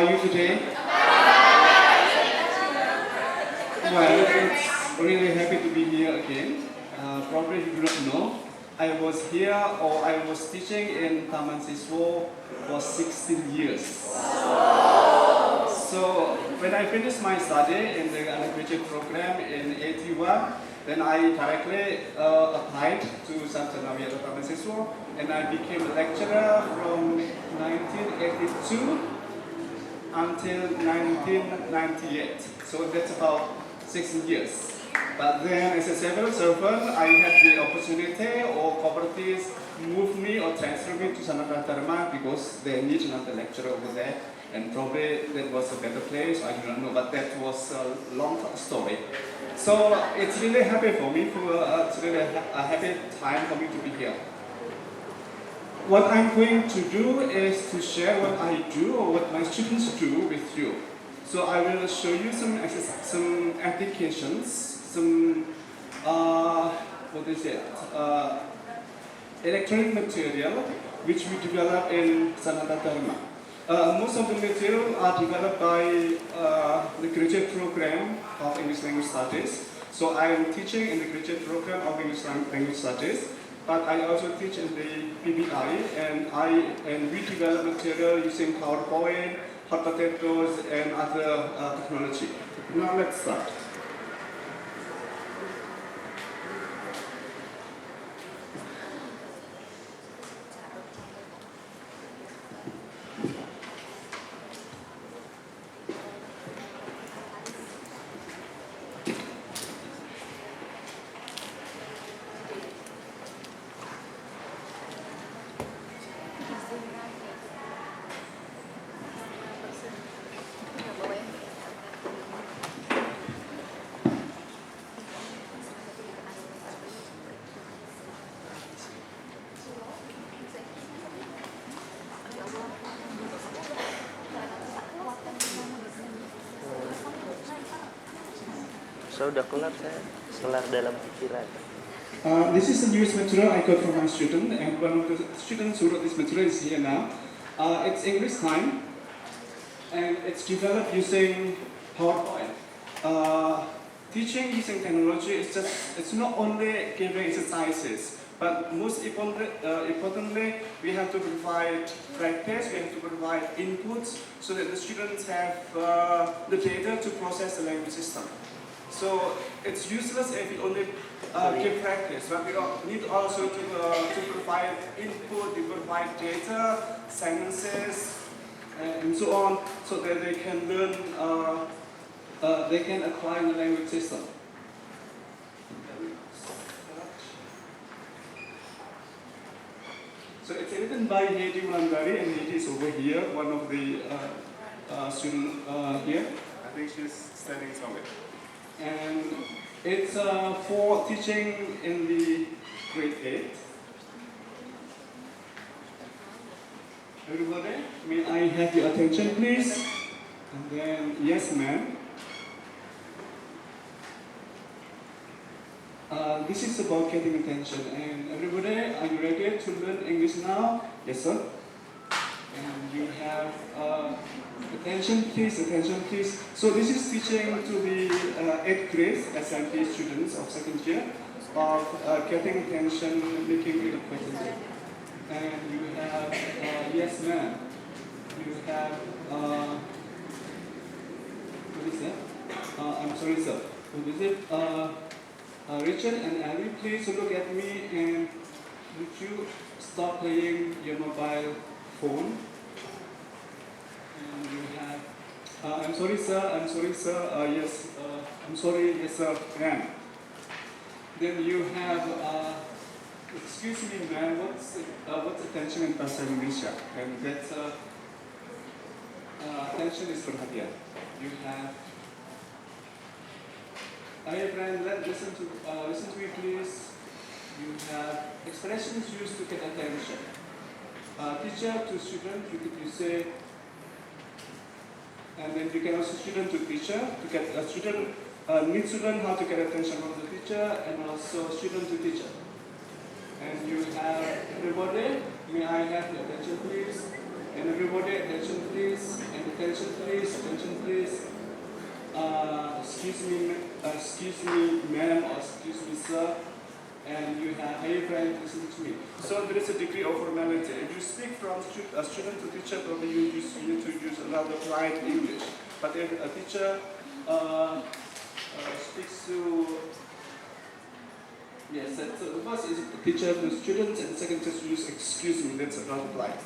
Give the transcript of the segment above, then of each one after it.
are you today? Well, it's really happy to be here again. Probably you do not know, I was here or I was teaching in Taman Siswo for 16 years. So when I finished my study in the undergraduate program in 81, then I directly applied to Santana Wiata Taman Siswo and I became a lecturer from 1982 until 1998. So that's about 16 years. But then as a civil servant, I had the opportunity or properties move me or transfer me to Sanatana Dharma because they need another lecturer over there. And probably that was a better place, I do not know, but that was a long story. So it's really happy for me, it's really a happy time for me to be here. What I'm going to do is to share what I do or what my students do with you. So I will show you some applications, some what is it? Electronic material which we develop in Sanatana Dharma. Most of the material are developed by the graduate program of English Language Studies. So I am teaching in the graduate program of English Language Studies, but I also teach in the PBI, and we develop material using PowerPoint, hot potatoes, and other technology. Now let's start. Saya udah kelar dalam pikiran. This is the newest material I got from my student, and one of the students who wrote this material is here now. It's English time, and it's developed using PowerPoint. Teaching using technology is it's not only giving exercises, but most importantly, we have to provide practice, we have to provide inputs so that the students have the data to process the language system. So it's useless if we only give practice, but we need also to provide input, to provide data, sentences, and so on, so that they can learn, they can acquire the language system. So it's written by Hedi Wulandari, and Hedi is over here, one of the students here. I think she's studying somewhere. And it's for teaching in the grade 8. Everybody, may I have your attention please? And then, yes ma'am. This is about getting attention. And everybody, are you ready to learn English now? Yes sir. And you have attention please. So this is teaching to the 8th grade SMP students of second year of getting attention, making it a question. And you have, yes ma'am, you have, what is that? I'm sorry sir, what is it? Richard and Ali, please look at me and would you stop playing your mobile phone? And you have, I'm sorry sir, yes, I'm sorry, yes sir, ma'am. Then you have, excuse me ma'am, what's attention in Bahasa Indonesia? And that's, attention is perhatian. You have, hey friend, listen to me please. You have expressions used to get attention. Teacher to student, you say, and then you can also student to teacher, to get a student, needs to learn how to get attention from the teacher, and also student to teacher. And you have everybody, may I have your attention please? And everybody, attention please, and attention excuse me, ma'am, or excuse me, sir, and you have, hey friend, listen to me. So there is a degree of formality. If you speak from a student to teacher, probably you need to use a rather polite English. But if a teacher speaks to, yes, so the first is teacher to students, and the second is use excuse me, that's rather polite.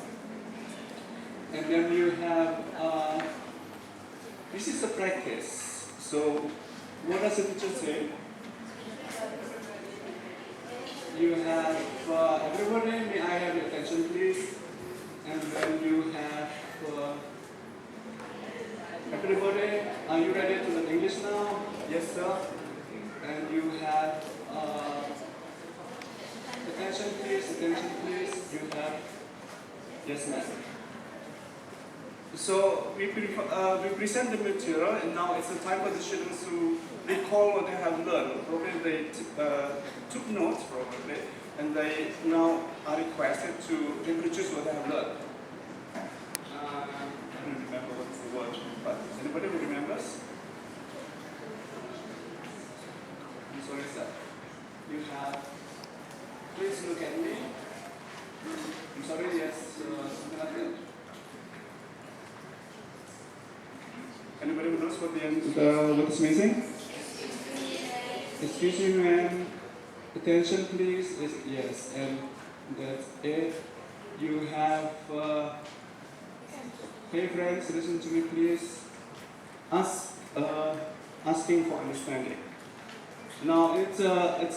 And then you have, this is a practice. So what does the teacher say? You have, everybody, may I have your attention please? And then you have, everybody, are you ready to learn English now? Yes, sir. And you have, attention please, you have, yes, ma'am. So we present the material, and now it's the time for the students to recall what they have learned. Probably they took notes, probably, and they now are requested to reproduce what they have learned. I don't remember what's the word, but anybody who remembers? I'm sorry, sir. You have, please look at me. I'm sorry, yes, something like that. Anybody who knows what what is missing? Excuse me, ma'am. Attention, please. Yes, and that's it. You have. Hey, friends, listen to me, please. Asking for understanding. Now it's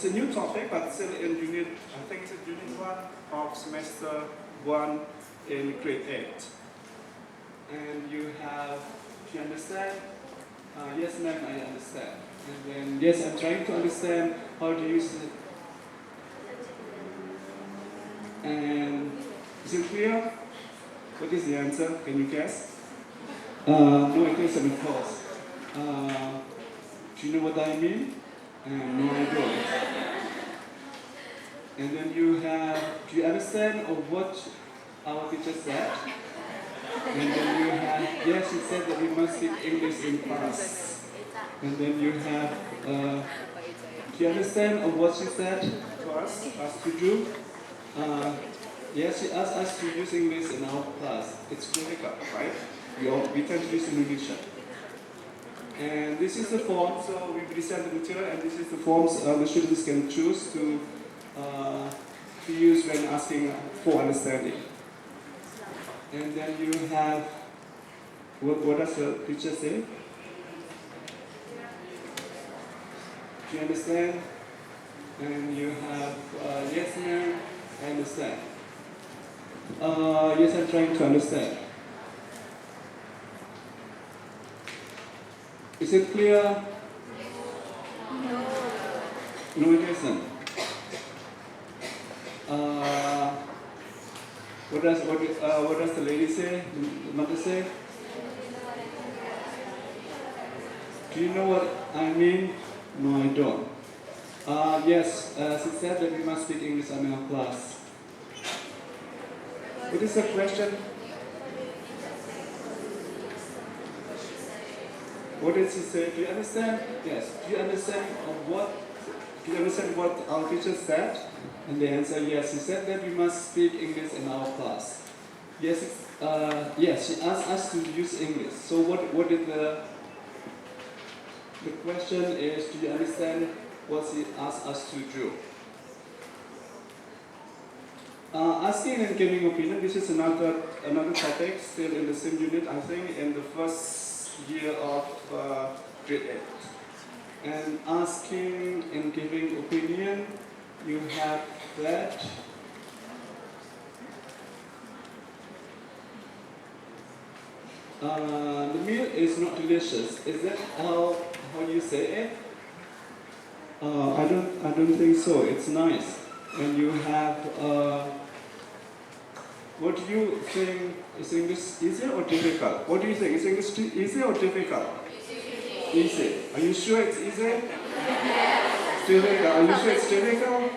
a new topic, but still in unit. I think it's unit 1 of semester 1 in grade 8. And you have. Do you understand? Yes, ma'am, I understand. And then, yes, I'm trying to understand how to use it. And is it clear? What is the answer? Can you guess? No, it isn't false. Do you know what I mean? No, I don't. And then you have, do you understand what our teacher said? And then you have, yes, she said that we must speak English in class. And then you have, do you understand what she said to us to do? Yes, she asked us to use English in our class. It's difficult, right? We tend to use Indonesia. And this is the form, so we present the material, and this is the forms the students can choose to use when asking for understanding. And then you have, what does the teacher say? Do you understand? And you have, yes ma'am, I understand. Yes, I'm trying to understand. Is it clear? No, it isn't. What does the lady say? The mother say? Do you know what I mean? No, I don't. Yes, she said that we must speak English in our class. What is the question? What did she say? Do you understand? Yes. Do you understand what our teacher said? And the answer, yes. She said that we must speak English in our class. Yes. Yes. She asked us to use English. So what did the question is? Do you understand what she asked us to do? Asking and giving opinion. This is another topic still in the same unit. I think in the first year of grade 8. And asking and giving opinion, you have that. The meal is not delicious. Is that how you say it? I don't think so. It's nice. And you have. What do you think? Is English easy or difficult? What do you think? Is English easy or difficult? Easy. Are you sure it's easy? Yes. Difficult. Are you sure it's difficult?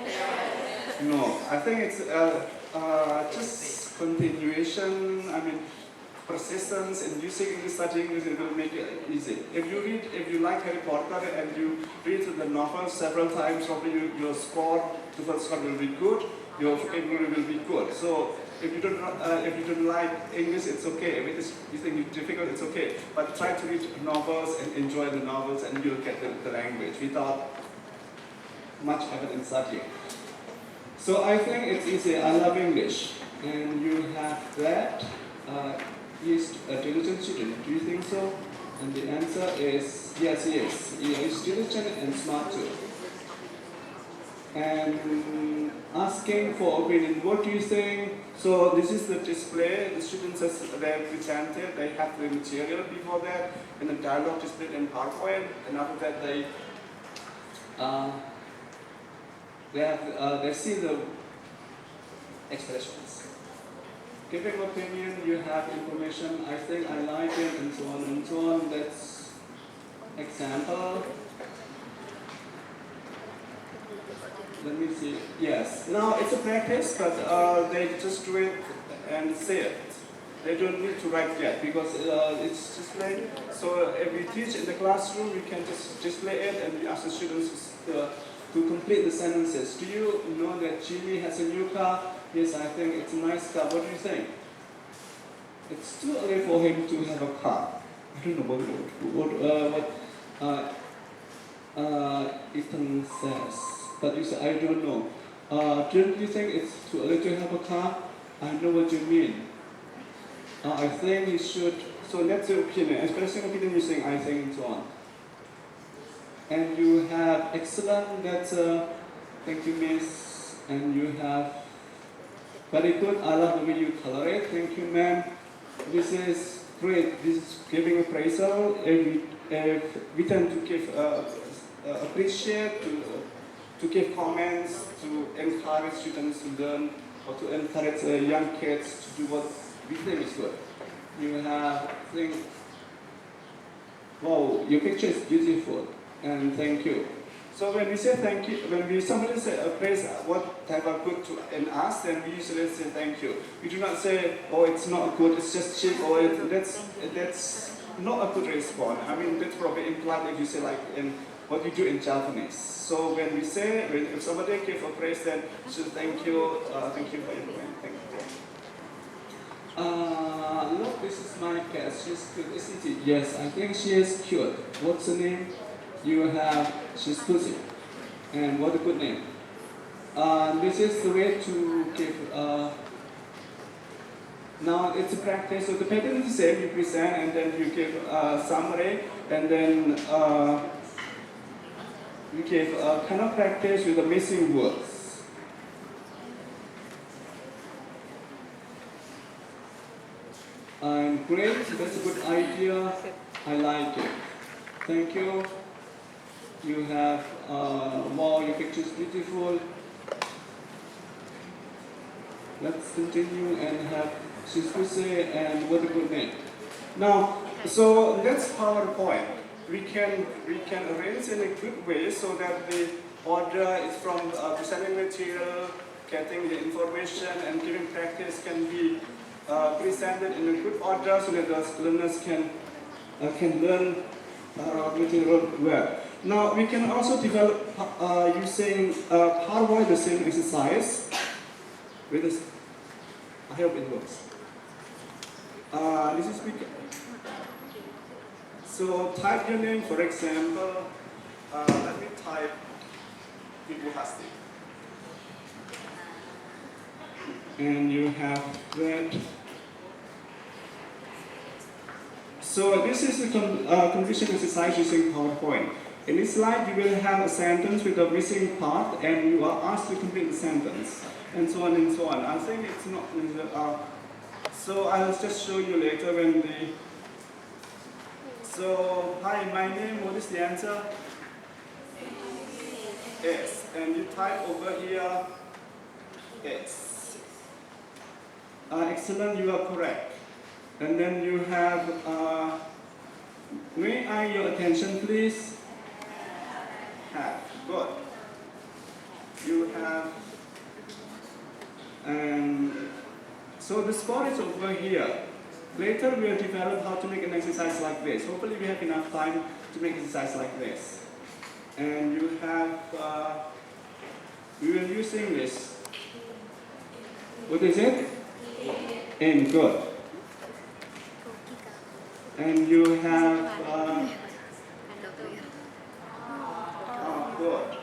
No. I think it's just continuation. I mean, persistence in using English, studying English, it will make it easy. If you like Harry Potter and you read the novel several times, probably your score, TOEFL score will be good, your vocabulary will be good. So if you don't like English, it's okay. If you think it's difficult, it's okay. But try to read novels and enjoy the novels, and you'll get the language without much effort in studying. So I think it's easy. I love English, and you have that. Is a diligent student. Do you think so? And the answer is yes, he is. He is diligent and smart too. And asking for opinion, what do you think? So this is the display. The students, as they presented, they have the material before that, and the dialogue displayed in PowerPoint. And after that, they see the expressions. Giving opinion, you have information, I think I like it, and so on and so on. That's example. Let me see. Yes. Now it's a practice, but they just do it and say it. They don't need to write yet because it's displayed. So if we teach in the classroom, we can just display it and we ask the students to complete the sentences. Do you know that Jimmy has a new car? Yes, I think it's a nice car. What do you think? It's too early for him to have a car. I don't know what Ethan says, but you say I don't know. Don't you think it's too early to have a car? I know what you mean. I think you should. So that's your opinion. Expressing opinion using I think and so on. And you have excellent. That's thank you, Miss. And you have. Very good. I love the way you color it. Thank you, ma'am. This is great. This is giving appraisal. We tend to give appreciate, to give comments, to encourage students to learn, or to encourage young kids to do what we think is good. You have think. Wow, your picture is beautiful, and thank you. So when we say thank you, when somebody say praise what type of good to in us, then we usually say thank you. We do not say, oh, it's not good, it's just cheap, or that's not a good response. I mean, that's probably implied if you say like in what you do in Japanese. So when we say, if somebody gives a praise, then we should thank you for your comment. Thank you. Look, this is my cat. She's cute, isn't it? Yes, I think she is cute. What's her name? You have, she's Pussy. And what a good name. This is the way to give, now it's a practice. So the pattern is the same, you present and then you give a summary and then you give a kind of practice with the missing words. And great, that's a good idea. I like it. Thank you. You have, wow, your picture is beautiful. Let's continue and have Shizuse and what a good name. Now, so that's PowerPoint. We can arrange in a good way so that the order is from presenting material, getting the information, and giving practice can be presented in a good order so that the learners can learn material well. Now we can also develop using PowerPoint the same exercise with this. I hope it works. This is big. So type your name, for example. Let me type Ibu Hasti. And you have that. So this is a completion exercise using PowerPoint. In this slide, you will have a sentence with a missing part, and you are asked to complete the sentence, and so on and so on. I think it's not. So I'll just show you later when the. So hi, my name. What is the answer? Yes, and you type over here. Yes. Excellent. You are correct. And then you have. May I your attention, please? Have. Good. You have, and so the score is over here. Later we'll develop how to make an exercise like this. Hopefully we have enough time to make exercise like this. And you have, we will use English. What is it? In, good. And you have, good.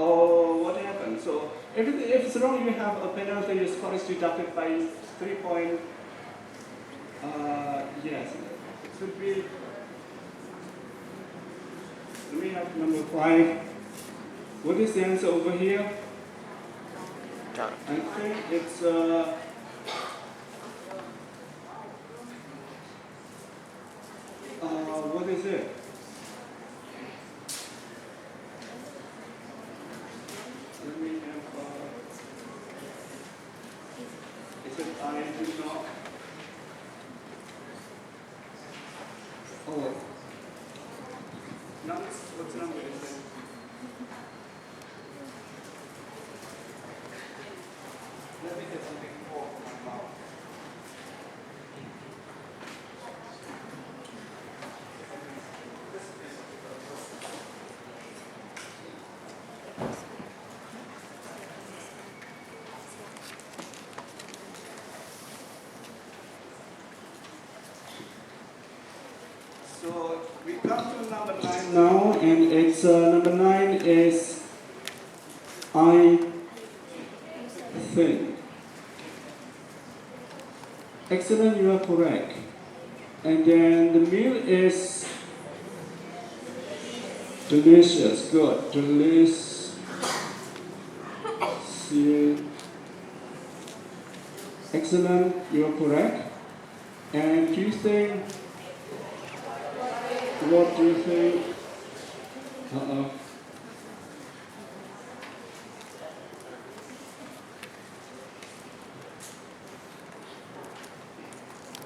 Oh, what happened? So if it's wrong, you have a penalty. Your score is deducted by 3 point. Yes, it should be. Let me have number 5. What is the answer over here? I think it's what is it? Let me have is it I do not? Oh, what's number is it? Let me get something more from my mouth. So we come to number 9 now, and it's number 9 is I think. Excellent, you are correct. And then the meal is delicious, good, delicious. Excellent, you are correct. And do you think, what do you think?